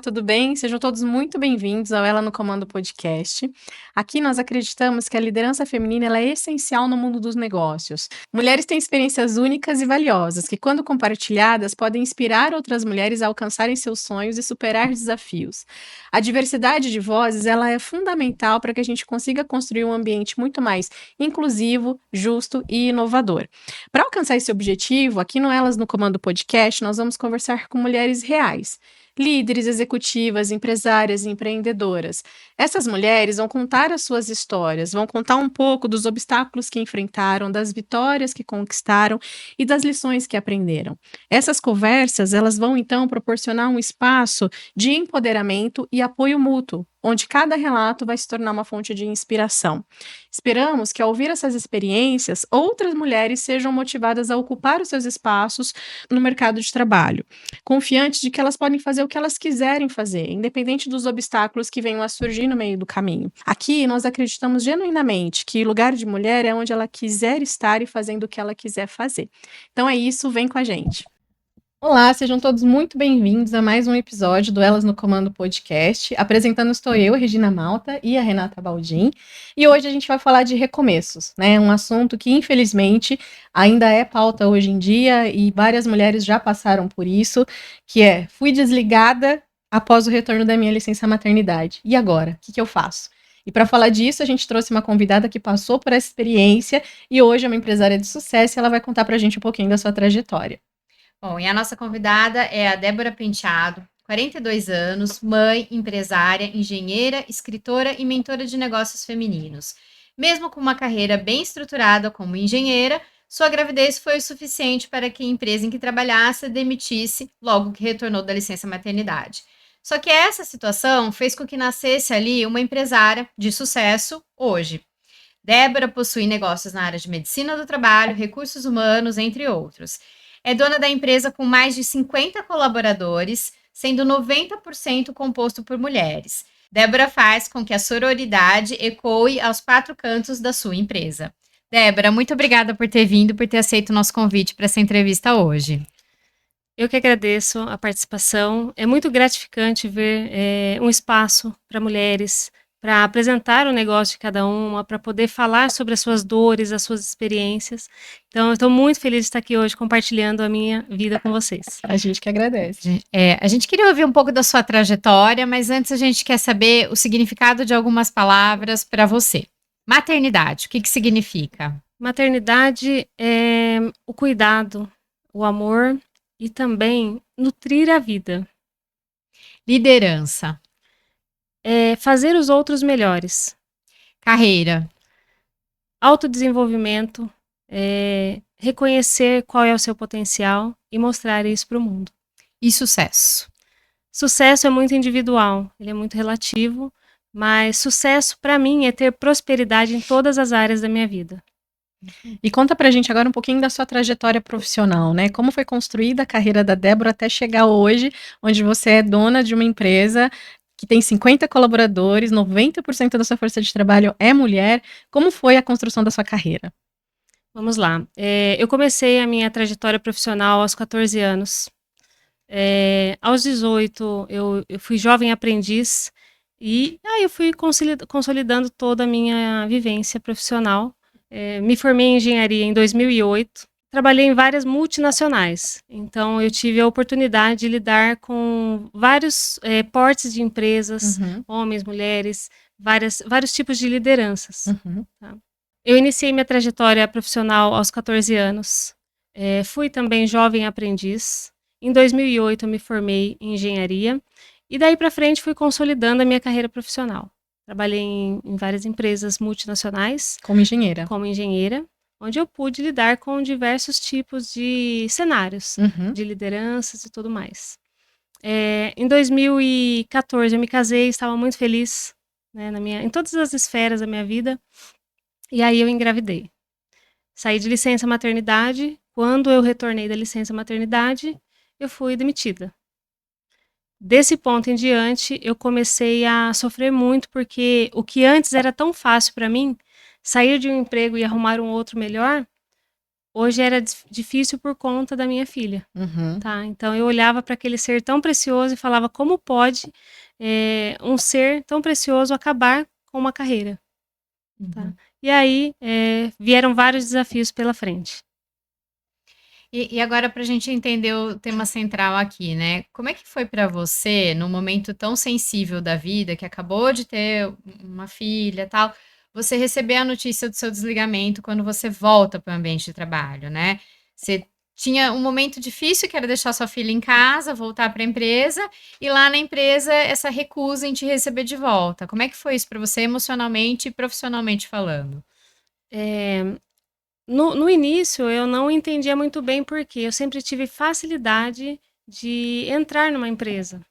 tudo bem? Sejam todos muito bem-vindos ao Ela no Comando podcast. Aqui nós acreditamos que a liderança feminina ela é essencial no mundo dos negócios. Mulheres têm experiências únicas e valiosas que, quando compartilhadas, podem inspirar outras mulheres a alcançarem seus sonhos e superar desafios. A diversidade de vozes ela é fundamental para que a gente consiga construir um ambiente muito mais inclusivo, justo e inovador. Para alcançar esse objetivo, aqui no Elas no Comando podcast, nós vamos conversar com mulheres reais, líderes, executivas, empresárias e empreendedoras. Essas mulheres vão contar as suas histórias, vão contar um pouco dos obstáculos que enfrentaram, das vitórias que conquistaram e das lições que aprenderam. Essas conversas, elas vão então proporcionar um espaço de empoderamento e apoio mútuo, onde cada relato vai se tornar uma fonte de inspiração. Esperamos que, ao ouvir essas experiências, outras mulheres sejam motivadas a ocupar os seus espaços no mercado de trabalho, confiantes de que elas podem fazer o que elas quiserem fazer, independente dos obstáculos que venham a surgir no meio do caminho. Aqui, nós acreditamos genuinamente que lugar de mulher é onde ela quiser estar e fazendo o que ela quiser fazer. Então é isso, vem com a gente. Olá, sejam todos muito bem-vindos a mais um episódio do Elas no Comando podcast. Apresentando estou eu, Regina Malta, e a Renata Baldin. E hoje a gente vai falar de recomeços, né? Um assunto que, infelizmente, ainda é pauta hoje em dia e várias mulheres já passaram por isso, que é, fui desligada após o retorno da minha licença maternidade. E agora? O que eu faço? E para falar disso, a gente trouxe uma convidada que passou por essa experiência e hoje é uma empresária de sucesso e ela vai contar para a gente um pouquinho da sua trajetória. Bom, e a nossa convidada é a Débora Penteado, 42 anos, mãe, empresária, engenheira, escritora e mentora de negócios femininos. Mesmo com uma carreira bem estruturada como engenheira, sua gravidez foi o suficiente para que a empresa em que trabalhasse a demitisse logo que retornou da licença maternidade. Só que essa situação fez com que nascesse ali uma empresária de sucesso hoje. Débora possui negócios na área de medicina do trabalho, recursos humanos, entre outros. É dona da empresa com mais de 50 colaboradores, sendo 90% composto por mulheres. Débora faz com que a sororidade ecoe aos 4 cantos da sua empresa. Débora, muito obrigada por ter vindo, por ter aceito o nosso convite para essa entrevista hoje. Eu que agradeço a participação. É muito gratificante ver um espaço para mulheres, para apresentar o negócio de cada uma, para poder falar sobre as suas dores, as suas experiências. Então, eu estou muito feliz de estar aqui hoje compartilhando a minha vida com vocês. A gente que agradece. A gente queria ouvir um pouco da sua trajetória, mas antes a gente quer saber o significado de algumas palavras para você. Maternidade, o que significa? Maternidade é o cuidado, o amor e também nutrir a vida. Liderança. É fazer os outros melhores. Carreira. Autodesenvolvimento, reconhecer qual é o seu potencial e mostrar isso para o mundo. E sucesso? Sucesso é muito individual, ele é muito relativo, mas sucesso para mim é ter prosperidade em todas as áreas da minha vida. E conta pra gente agora um pouquinho da sua trajetória profissional, né? Como foi construída a carreira da Débora até chegar hoje, onde você é dona de uma empresa que tem 50 colaboradores, 90% da sua força de trabalho é mulher. Como foi a construção da sua carreira? Vamos lá. Eu comecei a minha trajetória profissional aos 14 anos. Aos 18, eu fui jovem aprendiz e aí eu fui consolidando toda a minha vivência profissional. Me formei em engenharia em 2008. Trabalhei em várias multinacionais, então eu tive a oportunidade de lidar com vários portes de empresas, homens, mulheres, vários tipos de lideranças. Tá? Eu iniciei minha trajetória profissional aos 14 anos, fui também jovem aprendiz. Em 2008 eu me formei em engenharia e daí para frente fui consolidando a minha carreira profissional. Trabalhei em várias empresas multinacionais. Como engenheira. Como engenheira, onde eu pude lidar com diversos tipos de cenários, de lideranças e tudo mais. Em 2014 eu me casei, estava muito feliz, né, em todas as esferas da minha vida, e aí eu engravidei. Saí de licença maternidade, quando eu retornei da licença maternidade, eu fui demitida. Desse ponto em diante, eu comecei a sofrer muito, porque o que antes era tão fácil para mim, sair de um emprego e arrumar um outro melhor, Hoje era difícil por conta da minha filha, Uhum. tá? Então eu olhava para aquele ser tão precioso e falava: "Como pode, um ser tão precioso acabar com uma carreira?", tá? Uhum. E aí, vieram vários desafios pela frente. E agora para a gente entender o tema central aqui, né, como é que foi para você, num momento tão sensível da vida, que acabou de ter uma filha, tal, você receber a notícia do seu desligamento quando você volta para o ambiente de trabalho, né? Você tinha um momento difícil que era deixar sua filha em casa, voltar para a empresa, e lá na empresa essa recusa em te receber de volta. Como é que foi isso para você emocionalmente e profissionalmente falando? Eh, no início eu não entendia muito bem porque eu sempre tive facilidade de entrar numa empresa.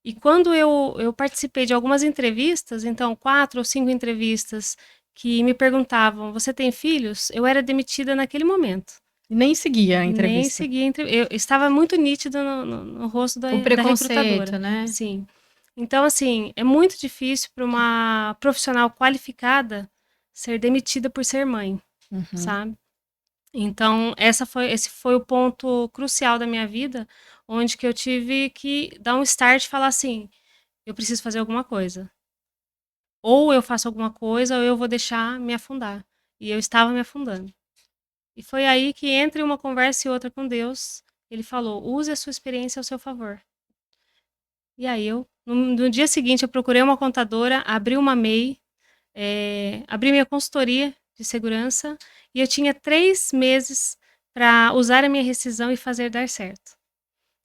E quando eu participei de algumas entrevistas, então 4 ou 5 entrevistas que me perguntavam: "Você tem filhos?", eu era demitida naquele momento. E nem seguia a Nem entrevista. segui a eu estava muito nítido no rosto O da recrutadora. preconceito, né? Sim. Então, assim, é muito difícil para uma profissional qualificada ser demitida por ser mãe, Uhum. sabe. Então esse foi o ponto crucial da minha vida, onde que eu tive que dar um start e falar assim: "Eu preciso fazer alguma coisa. Ou eu faço alguma coisa ou eu vou deixar me afundar". E eu estava me afundando. E foi aí que, entre uma conversa e outra com Deus, ele falou: "Use a sua experiência ao seu favor". E aí no dia seguinte eu procurei uma contadora, abri uma MEI, abri minha consultoria de segurança, e eu tinha 3 meses para usar a minha rescisão e fazer dar certo.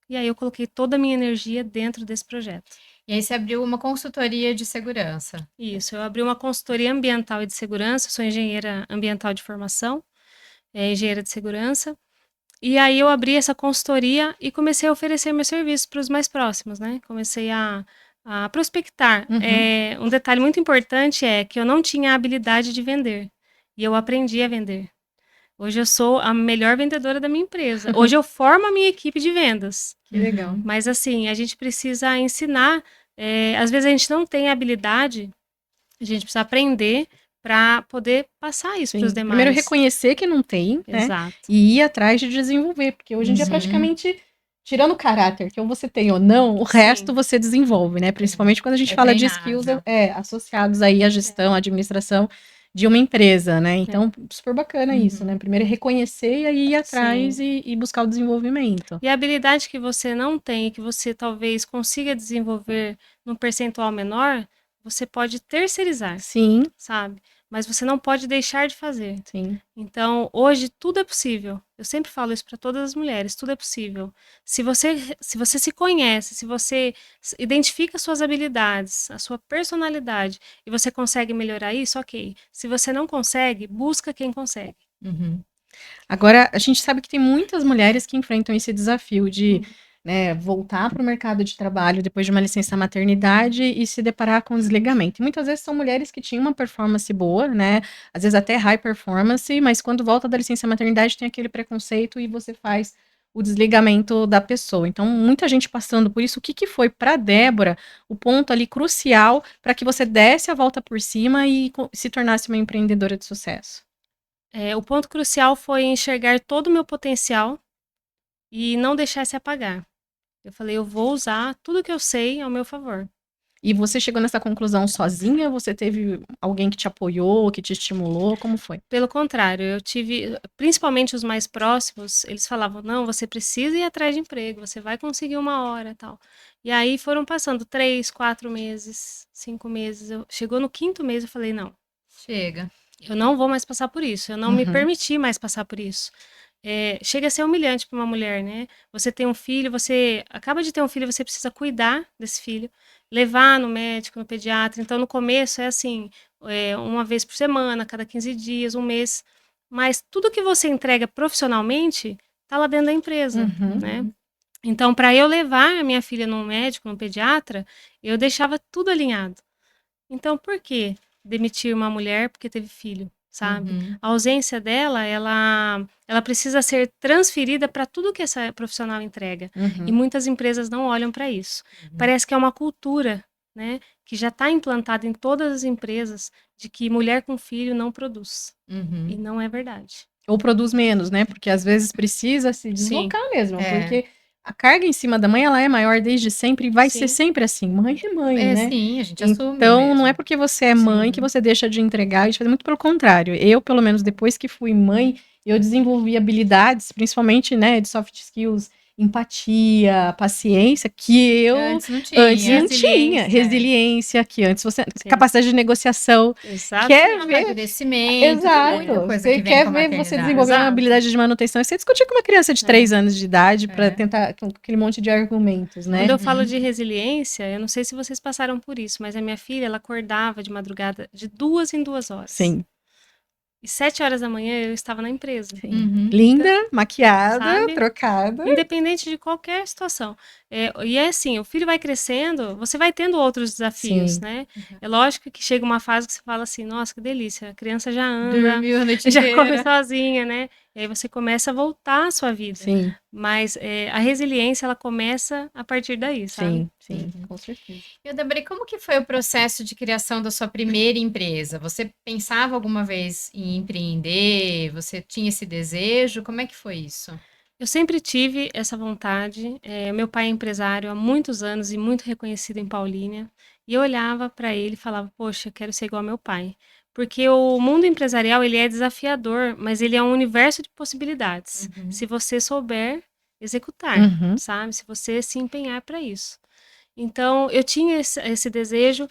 E aí eu coloquei toda a minha energia dentro desse projeto. E aí você abriu uma consultoria de segurança. Isso, eu abri uma consultoria ambiental e de segurança, sou engenheira ambiental de formação, engenheira de segurança. E aí eu abri essa consultoria e comecei a oferecer meus serviços para os mais próximos, né, comecei a prospectar. Uhum. Um detalhe muito importante é que eu não tinha a habilidade de vender, e eu aprendi a vender. Hoje eu sou a melhor vendedora da minha empresa. Hoje eu formo a minha equipe de vendas, Que legal. Uhum. mas assim, a gente precisa ensinar, às vezes a gente não tem habilidade, a gente precisa aprender para poder passar isso para os Sim. Primeiro demais. reconhecer que não tem, né, Exato. e ir atrás de desenvolver, porque hoje em dia Uhum. praticamente, tirando o caráter, que ou você tem ou não, o resto Sim. você desenvolve, né, principalmente quando a gente É fala de skills, treinável. associados aí à gestão, à administração de uma empresa, né, É. então super bacana isso, né, Uhum. primeiro reconhecer e aí ir atrás Sim. e buscar o desenvolvimento. E a habilidade que você não tem, que você talvez consiga desenvolver num percentual menor, você pode terceirizar, Sim, sabe, mas você não pode deixar de fazer. sim. Então, hoje tudo é possível. Eu sempre falo isso para todas as mulheres, tudo é possível. Se você se conhece, se você identifica suas habilidades, a sua personalidade e você consegue melhorar isso, ok. Se você não consegue, busca quem consegue. Uhum. Agora, a gente sabe que tem muitas mulheres que enfrentam esse desafio de, Hum. né, voltar para o mercado de trabalho depois de uma licença maternidade e se deparar com desligamento. E muitas vezes são mulheres que tinham uma performance boa, né? Às vezes até high performance, mas quando volta da licença maternidade tem aquele preconceito e você faz o desligamento da pessoa. Então, muita gente passando por isso. O que que foi para Débora o ponto ali crucial para que você desse a volta por cima e se tornasse uma empreendedora de sucesso? O ponto crucial foi enxergar todo o meu potencial e não deixar se apagar. Eu falei: "Eu vou usar tudo que eu sei ao meu favor". E você chegou nessa conclusão sozinha? Você teve alguém que te apoiou, que te estimulou? Como foi? Pelo contrário, eu tive, principalmente os mais próximos, eles falavam: "Não, você precisa ir atrás de emprego, você vai conseguir uma hora, tal". E aí foram passando 3, 4 meses, 5 meses, chegou no 5º mês eu falei: "Não, Chega. eu não vou mais passar por isso, eu não me Uhum, permiti mais passar por isso". Chega a ser humilhante para uma mulher, né. Você tem um filho, você acaba de ter um filho, você precisa cuidar desse filho, levar no médico, no pediatra, então no começo é assim, 1 vez por semana, cada 15 dias, 1 mês, mas tudo que você entrega profissionalmente, tá lá dentro da empresa, uhum. né. Então para eu levar a minha filha no médico, no pediatra, eu deixava tudo alinhado. Então por que demitir uma mulher porque teve filho, sabe? Uhum. A ausência dela, ela precisa ser transferida para tudo que essa profissional entrega, e Uhum, muitas empresas não olham para isso. Uhum. Parece que é uma cultura, né, que já está implantada em todas as empresas, de que mulher com filho não produz, e Uhum. não é verdade. ou produz menos, né? Porque às vezes precisa se Sim, deslocar mesmo, É. porque a carga em cima da mãe, ela é maior desde sempre e vai ser sim, sempre assim. Mãe é mãe, né? Sim, a gente assume Então, não é mesmo. porque você é mãe que Sim. você deixa de entregar e de fazer, muito pelo contrário. Eu, pelo menos depois que fui mãe, eu desenvolvi habilidades, principalmente, né, de soft skills, empatia, paciência, que eu Antes não antes tinha. não tinha. resiliência, Resiliência, que antes você. sim, Capacidade de negociação. Quer exatamente. ver? Amadurecimento, tem muita Exato. coisa Você que vem quer com a ver você maternidade. desenvolver uma Exato. habilidade de manutenção. E você discutir com uma criança de É. 3 anos de idade para É. tentar com aquele monte de argumentos, né? Quando eu falo Uhum. de resiliência, eu não sei se vocês passaram por isso, mas a minha filha, ela acordava de madrugada de 2 em 2 horas. Sim. E 7 horas da manhã eu estava na empresa. Sim. Uhum. Linda, Então, maquiada, sabe? trocada. Independente de qualquer situação. E é assim, o filho vai crescendo, você vai tendo outros desafios, Sim. né? Uhum. É lógico que chega uma fase que você fala assim, nossa, que delícia, a criança já anda, Dormiu a noite já come inteira. sozinha, né? E aí você começa a voltar à sua vida. Sim, Mas a resiliência, ela começa a partir daí, sabe? sim, Uhum. com certeza. E, Débora, como que foi o processo de criação da sua primeira empresa? Você pensava alguma vez em empreender? Você tinha esse desejo? Como é que foi isso? Eu sempre tive essa vontade. Meu pai é empresário há muitos anos e muito reconhecido em Paulínia. E eu olhava para ele e falava, poxa, eu quero ser igual ao meu pai. Porque o mundo empresarial, ele é desafiador, mas ele é um universo de possibilidades. Uhum. Se você souber executar, Uhum. sabe? Se você se empenhar para isso. Então, eu tinha esse desejo.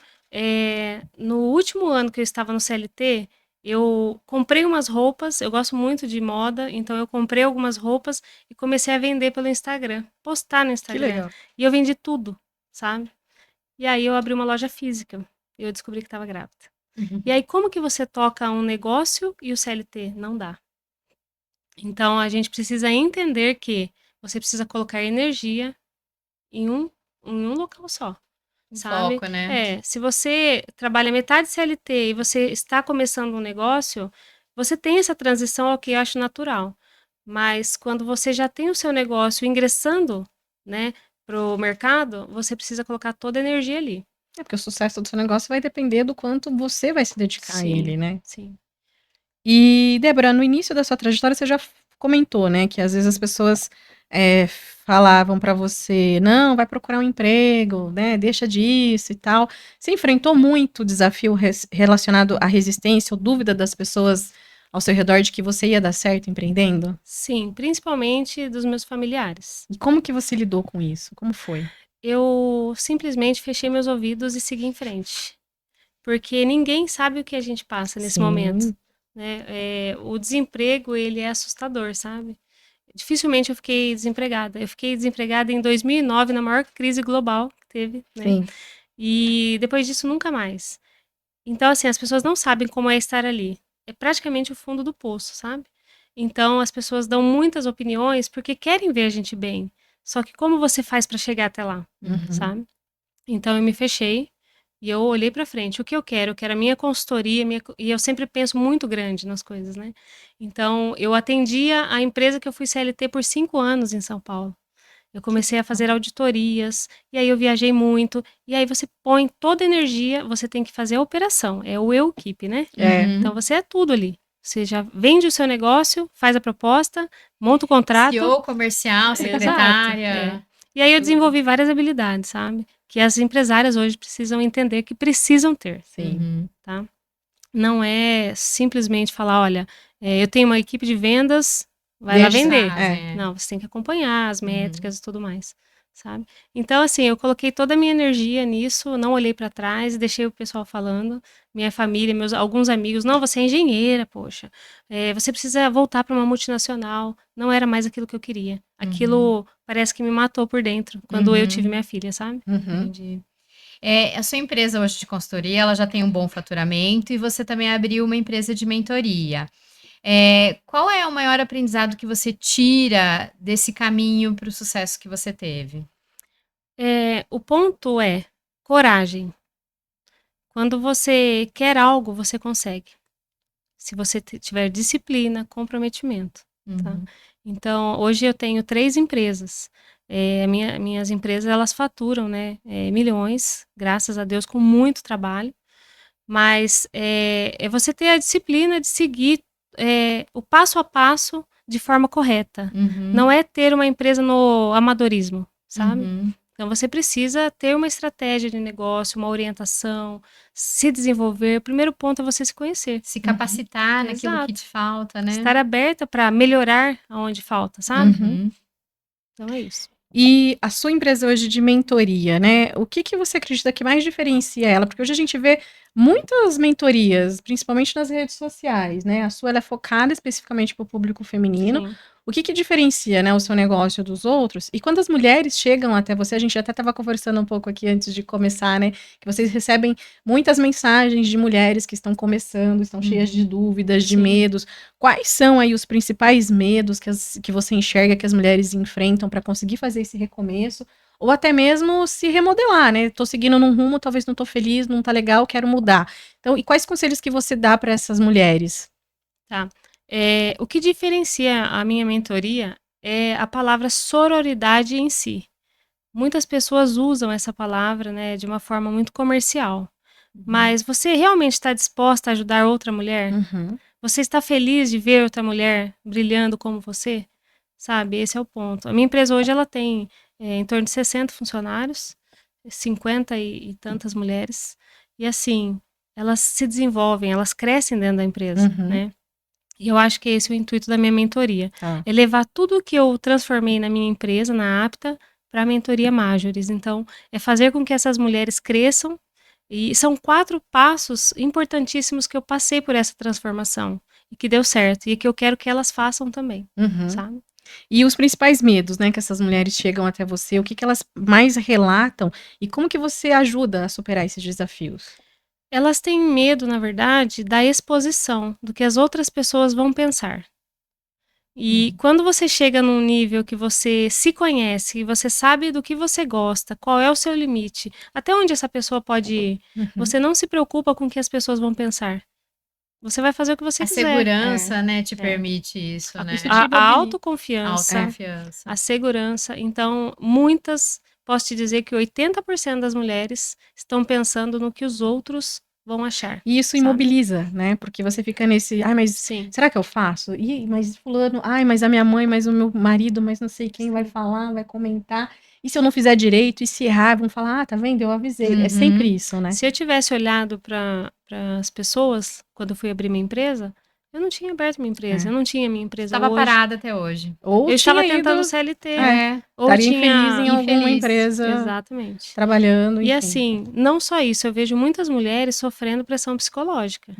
No último ano que eu estava no CLT, eu comprei umas roupas, eu gosto muito de moda, então eu comprei algumas roupas e comecei a vender pelo Instagram, postar no Que Instagram. legal. E eu vendi tudo, sabe? E aí eu abri uma loja física e eu descobri que estava grávida. Uhum. E aí, como que você toca um negócio e o CLT? Não dá. Então, a gente precisa entender que você precisa colocar energia em um local só. Sabe? Foco, né? Se você trabalha metade CLT e você está começando um negócio, você tem essa transição ao que eu acho natural. Mas quando você já tem o seu negócio ingressando, né, para o mercado, você precisa colocar toda a energia ali. É porque o sucesso do seu negócio vai depender do quanto você vai se dedicar a ele, né? Sim. E, Débora, no início da sua trajetória, você já comentou, né, que às vezes as pessoas falavam pra você, não, vai procurar um emprego, né, deixa disso e tal. Você enfrentou muito desafio relacionado à resistência ou dúvida das pessoas ao seu redor de que você ia dar certo empreendendo? Sim, principalmente dos meus familiares. E como que você lidou com isso? Como foi? Eu simplesmente fechei meus ouvidos e segui em frente. Porque ninguém sabe o que a gente passa nesse momento. Sim, Né? O desemprego, ele é assustador, sabe? Dificilmente eu fiquei desempregada. Eu fiquei desempregada em 2009, na maior crise global que teve, né? sim, E depois disso, nunca mais. Então, assim, as pessoas não sabem como é estar ali. É praticamente o fundo do poço, sabe? Então, as pessoas dão muitas opiniões porque querem ver a gente bem. Só que como você faz para chegar até lá, uhum, sabe? Então, eu me fechei e eu olhei para frente. O que eu quero? Eu quero a minha consultoria, e eu sempre penso muito grande nas coisas, né? Então, eu atendia a empresa que eu fui CLT por 5 anos em São Paulo. Eu comecei a fazer auditorias, e aí eu viajei muito, e aí você põe toda a energia, você tem que fazer a operação, é o eu equipe, né? é, Uhum. Então você é tudo ali. Você já vende o seu negócio, faz a proposta, monta o contrato. CEO, comercial, Exato, secretária. E aí eu Tudo. desenvolvi várias habilidades, sabe? Que as empresárias hoje precisam entender que precisam ter, sim, Uhum. tá? Não é simplesmente falar, olha, eu tenho uma equipe de vendas, vai lá Deixa- vender. Fazem, Não, você tem que acompanhar as Uhum. métricas e tudo mais, sabe? Então, assim, eu coloquei toda a minha energia nisso, não olhei para trás, deixei o pessoal falando, minha família, alguns amigos, não, você é engenheira, poxa, você precisa voltar para uma multinacional. Não era mais aquilo que eu queria. Aquilo parece que me matou por dentro quando eu tive minha filha, sabe? uhum. Entendi. A sua empresa hoje de consultoria, ela já tem um bom faturamento e você também abriu uma empresa de mentoria. Qual é o maior aprendizado que você tira desse caminho para o sucesso que você teve? O ponto é coragem. Quando você quer algo, você consegue. Se você tiver disciplina, comprometimento, tá? Uhum. Então, hoje eu tenho 3 empresas. Minhas empresas, elas faturam, né, milhões, graças a Deus, com muito trabalho. Mas é você ter a disciplina de seguir o passo a passo de forma correta. Não é ter uma empresa no amadorismo, sabe? Então, você precisa ter uma estratégia de negócio, uma orientação, se desenvolver. O primeiro ponto é você se conhecer. Se capacitar naquilo Exato. que te falta, né? Estar aberta para melhorar aonde falta, sabe? Uhum. Então, é isso. E a sua empresa hoje de mentoria, né? O que que você acredita que mais diferencia ela? Porque hoje a gente vê muitas mentorias, principalmente nas redes sociais, né? A sua ela é focada especificamente para o público feminino. Sim. O que que diferencia, né, o seu negócio dos outros? E quando as mulheres chegam até você, a gente até estava conversando um pouco aqui antes de começar, né? Que vocês recebem muitas mensagens de mulheres que estão começando, estão cheias de dúvidas, de Sim. medos. Quais são aí os principais medos que você enxerga que as mulheres enfrentam para conseguir fazer esse recomeço? Ou até mesmo se remodelar, né? Tô seguindo num rumo, talvez não tô feliz, não tá legal, quero mudar. Então, e quais conselhos que você dá para essas mulheres? Tá. O que diferencia a minha mentoria é a palavra sororidade em si. Muitas pessoas usam essa palavra, né, de uma forma muito comercial. Mas você realmente está disposta a ajudar outra mulher? Uhum. Você está feliz de ver outra mulher brilhando como você? Sabe, esse é o ponto. A minha empresa hoje ela tem em torno de 60 funcionários, 50 e tantas mulheres. E assim, elas se desenvolvem, elas crescem dentro da empresa, Uhum. né? E eu acho que esse é o intuito da minha mentoria. Tá. É levar tudo que eu transformei na minha empresa, na Apta, para a mentoria Majores. Então, é fazer com que essas mulheres cresçam. E são 4 passos importantíssimos que eu passei por essa transformação. E que deu certo. E que eu quero que elas façam também, Uhum. sabe? E os principais medos, né, que essas mulheres chegam até você, o que que elas mais relatam e como que você ajuda a superar esses desafios? Elas têm medo, na verdade, da exposição, do que as outras pessoas vão pensar. E quando você chega num nível que você se conhece, que você sabe do que você gosta, qual é o seu limite, até onde essa pessoa pode ir, você não se preocupa com o que as pessoas vão pensar. Você vai fazer o que você A quiser. segurança, né, te permite isso, né? Isso te A mobiliza. autoconfiança, Autoconfiança. a segurança. Então, posso te dizer que 80% das mulheres estão pensando no que os outros vão achar. E isso sabe? imobiliza, né? Porque você fica nesse, ai, mas Sim. será que eu faço? Ih, mas fulano, ai, mas a minha mãe, mas o meu marido, mas não sei quem vai falar, vai comentar. E se eu não fizer direito, e se errar, vão falar, ah, tá vendo? Eu avisei. É sempre isso, né? Se eu tivesse olhado para as pessoas quando eu fui abrir minha empresa, eu não tinha aberto minha empresa, eu não tinha minha empresa Estava hoje. parada até hoje. Ou Eu estava tinha tentando ido, CLT, ou estaria tinha infeliz em alguma infeliz. empresa, exatamente. trabalhando, E enfim. assim, não só isso, eu vejo muitas mulheres sofrendo pressão psicológica.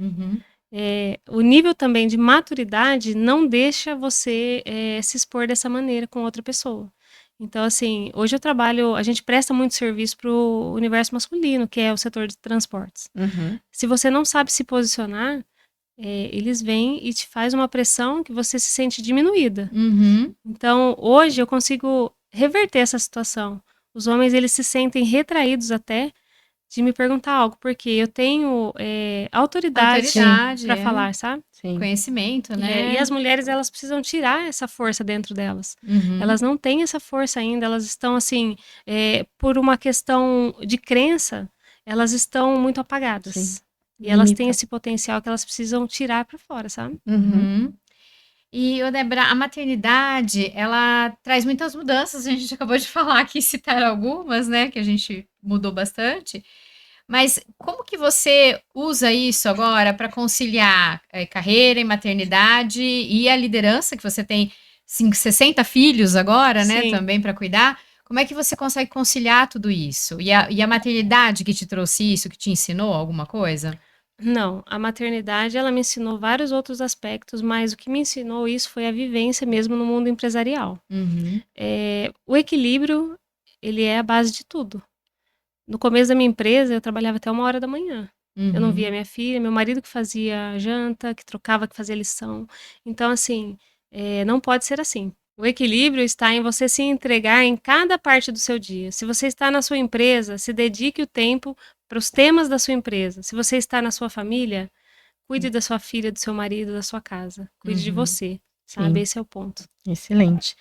O nível também de maturidade não deixa você se expor dessa maneira com outra pessoa. Então, assim, hoje a gente presta muito serviço para o universo masculino, que é o setor de transportes. Uhum. Se você não sabe se posicionar, eles vêm e te faz uma pressão que você se sente diminuída. Então, hoje eu consigo reverter essa situação. Os homens, eles se sentem retraídos até de me perguntar algo, porque eu tenho autoridade para falar, sabe? Sim. Conhecimento, né? E as mulheres, elas precisam tirar essa força dentro delas. Elas não têm essa força ainda, elas estão assim, por uma questão de crença, elas estão muito apagadas. Sim. E elas Limita. têm esse potencial que elas precisam tirar para fora, sabe? E, ô Débora, a maternidade, ela traz muitas mudanças, a gente acabou de falar aqui, citar algumas, né, que a gente mudou bastante. Mas como que você usa isso agora para conciliar carreira e maternidade e a liderança, que você tem 60 filhos agora, né, Sim. também para cuidar? Como é que você consegue conciliar tudo isso? E a maternidade que te trouxe isso, que te ensinou alguma coisa? Não, a maternidade, ela me ensinou vários outros aspectos, mas o que me ensinou isso foi a vivência mesmo no mundo empresarial. O equilíbrio, ele é a base de tudo. No começo da minha empresa, eu trabalhava até 1h da manhã. Eu não via minha filha, meu marido que fazia janta, que trocava, que fazia lição. Então, assim, não pode ser assim. O equilíbrio está em você se entregar em cada parte do seu dia. Se você está na sua empresa, se dedique o tempo para os temas da sua empresa. Se você está na sua família, cuide da sua filha, do seu marido, da sua casa. Cuide de você, sabe? Sim. Esse é o ponto. Excelente.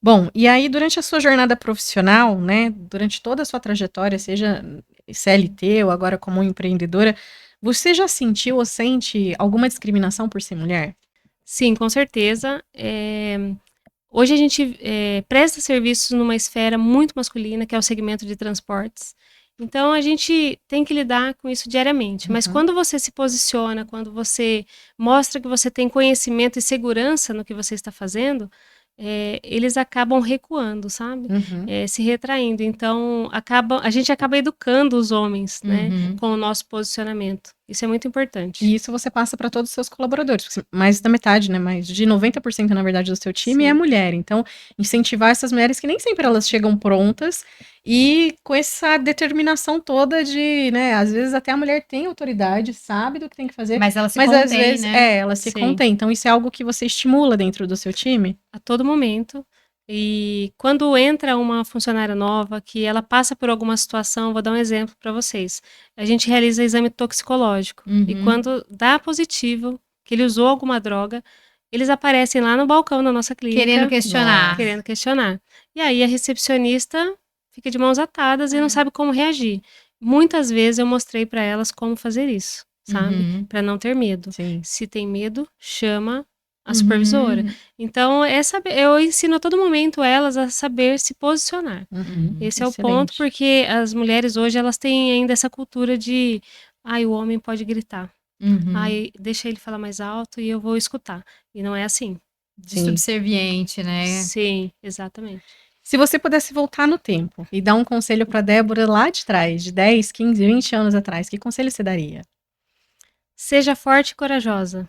Bom, e aí durante a sua jornada profissional, né, durante toda a sua trajetória, seja CLT ou agora como empreendedora, você já sentiu ou sente alguma discriminação por ser mulher? Sim, com certeza. Hoje a gente presta serviços numa esfera muito masculina, que é o segmento de transportes. Então a gente tem que lidar com isso diariamente. Mas quando você se posiciona, quando você mostra que você tem conhecimento e segurança no que você está fazendo, eles acabam recuando, sabe? Se retraindo. Então a gente acaba educando os homens, né, com o nosso posicionamento. Isso é muito importante. E isso você passa para todos os seus colaboradores, porque mais da metade, né, mais de 90% na verdade do seu time é mulher. Então, incentivar essas mulheres que nem sempre elas chegam prontas e com essa determinação toda de, né, às vezes até a mulher tem autoridade, sabe do que tem que fazer, Mas ela se mas às contém, vezes né? ela se Sim. contém. Então, isso é algo que você estimula dentro do seu time? A todo momento. E quando entra uma funcionária nova, que ela passa por alguma situação, vou dar um exemplo para vocês. A gente realiza exame toxicológico. E quando dá positivo, que ele usou alguma droga, eles aparecem lá no balcão da nossa clínica. Querendo questionar. E aí a recepcionista fica de mãos atadas e não sabe como reagir. Muitas vezes eu mostrei para elas como fazer isso, sabe? Para não ter medo. Sim. Se tem medo, chama a supervisora. Então, eu ensino a todo momento elas a saber se posicionar. Esse é o ponto, porque as mulheres hoje, elas têm ainda essa cultura de, o homem pode gritar. Deixa ele falar mais alto e eu vou escutar. E não é assim. De subserviente, né? Sim, exatamente. Se você pudesse voltar no tempo e dar um conselho para Débora lá de trás, de 10, 15, 20 anos atrás, que conselho você daria? Seja forte e corajosa.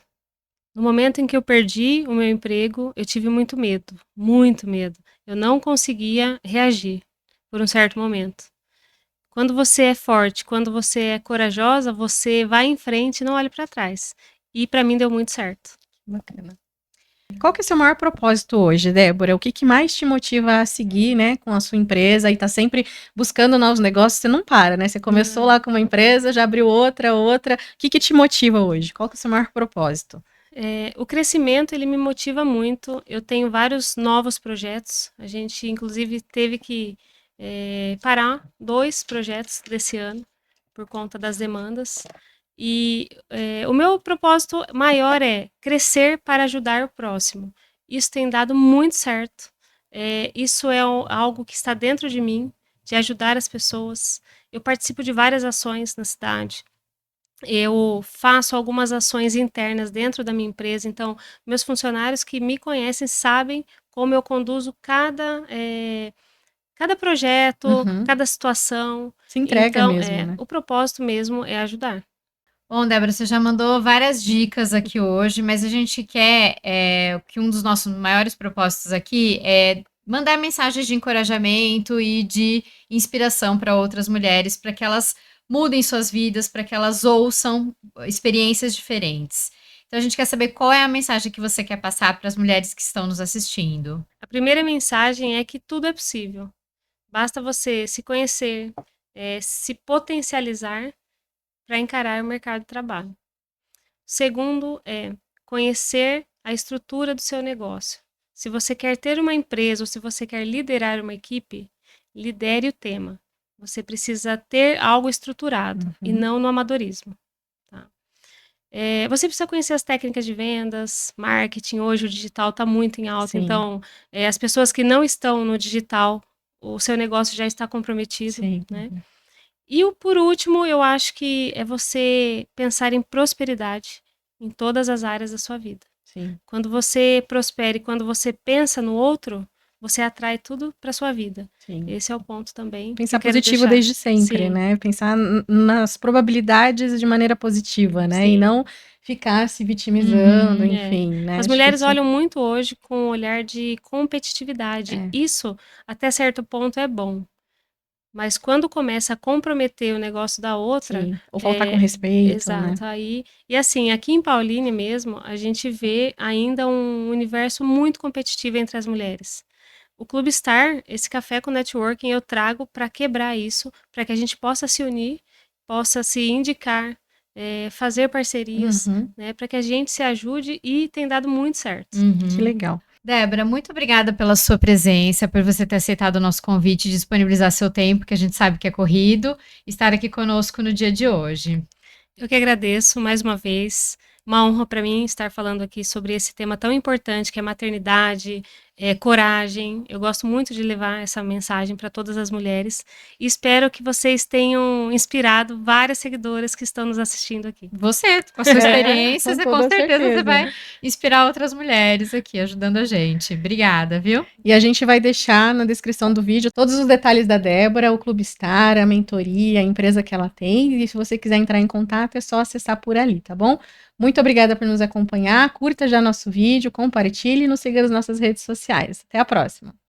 No momento em que eu perdi o meu emprego, eu tive muito medo, muito medo. Eu não conseguia reagir por um certo momento. Quando você é forte, quando você é corajosa, você vai em frente e não olha para trás. E para mim deu muito certo. Bacana. Qual que é o seu maior propósito hoje, Débora? O que mais te motiva a seguir, né, com a sua empresa e tá sempre buscando novos negócios? Você não para, né? Você começou lá com uma empresa, já abriu outra. O que te motiva hoje? Qual que é o seu maior propósito? O crescimento, ele me motiva muito. Eu tenho vários novos projetos. A gente, inclusive, teve que parar 2 projetos desse ano por conta das demandas. E o meu propósito maior é crescer para ajudar o próximo. Isso tem dado muito certo. Isso é algo que está dentro de mim, de ajudar as pessoas. Eu participo de várias ações na cidade. Eu faço algumas ações internas dentro da minha empresa, então meus funcionários que me conhecem sabem como eu conduzo cada projeto, cada situação. Se entrega então, mesmo, né? O propósito mesmo é ajudar. Bom, Débora, você já mandou várias dicas aqui hoje, mas a gente quer que um dos nossos maiores propósitos aqui é mandar mensagens de encorajamento e de inspiração para outras mulheres, para que elas mudem suas vidas, para que elas ouçam experiências diferentes. Então a gente quer saber qual é a mensagem que você quer passar para as mulheres que estão nos assistindo. A primeira mensagem é que tudo é possível. Basta você se conhecer, se potencializar para encarar o mercado de trabalho. O segundo é conhecer a estrutura do seu negócio. Se você quer ter uma empresa ou se você quer liderar uma equipe, lidere o tema. Você precisa ter algo estruturado e não no amadorismo. Tá? Você precisa conhecer as técnicas de vendas, marketing. Hoje o digital está muito em alta. Sim. Então, as pessoas que não estão no digital, o seu negócio já está comprometido. Sim. Né? E por último, eu acho que é você pensar em prosperidade em todas as áreas da sua vida. Sim. Quando você prospera e quando você pensa no outro, você atrai tudo para sua vida. Sim. Esse é o ponto também. Pensar positivo desde sempre, sim, né? Pensar nas probabilidades de maneira positiva, né? Sim. E não ficar se vitimizando, enfim, né? As mulheres olham muito hoje com um olhar de competitividade. Isso, até certo ponto, é bom. Mas quando começa a comprometer o negócio da outra... Sim. Ou faltar com respeito, exato, né? Aí, e assim, aqui em Paulínia mesmo, a gente vê ainda um universo muito competitivo entre as mulheres. O Clube Star, esse café com networking, eu trago para quebrar isso, para que a gente possa se unir, possa se indicar, fazer parcerias, né, para que a gente se ajude e tem dado muito certo. Que legal. Débora, muito obrigada pela sua presença, por você ter aceitado o nosso convite e disponibilizar seu tempo, que a gente sabe que é corrido, estar aqui conosco no dia de hoje. Eu que agradeço mais uma vez. Uma honra para mim estar falando aqui sobre esse tema tão importante que é maternidade, coragem. Eu gosto muito de levar essa mensagem para todas as mulheres e espero que vocês tenham inspirado várias seguidoras que estão nos assistindo aqui. Você, com a sua experiência, com com toda certeza você certeza. vai inspirar outras mulheres aqui, ajudando a gente. Obrigada, viu? E a gente vai deixar na descrição do vídeo todos os detalhes da Débora, o Clube Star, a mentoria, a empresa que ela tem. E se você quiser entrar em contato, é só acessar por ali, tá bom? Muito obrigada por nos acompanhar. Curta já nosso vídeo, compartilhe e nos siga nas nossas redes sociais. Até a próxima!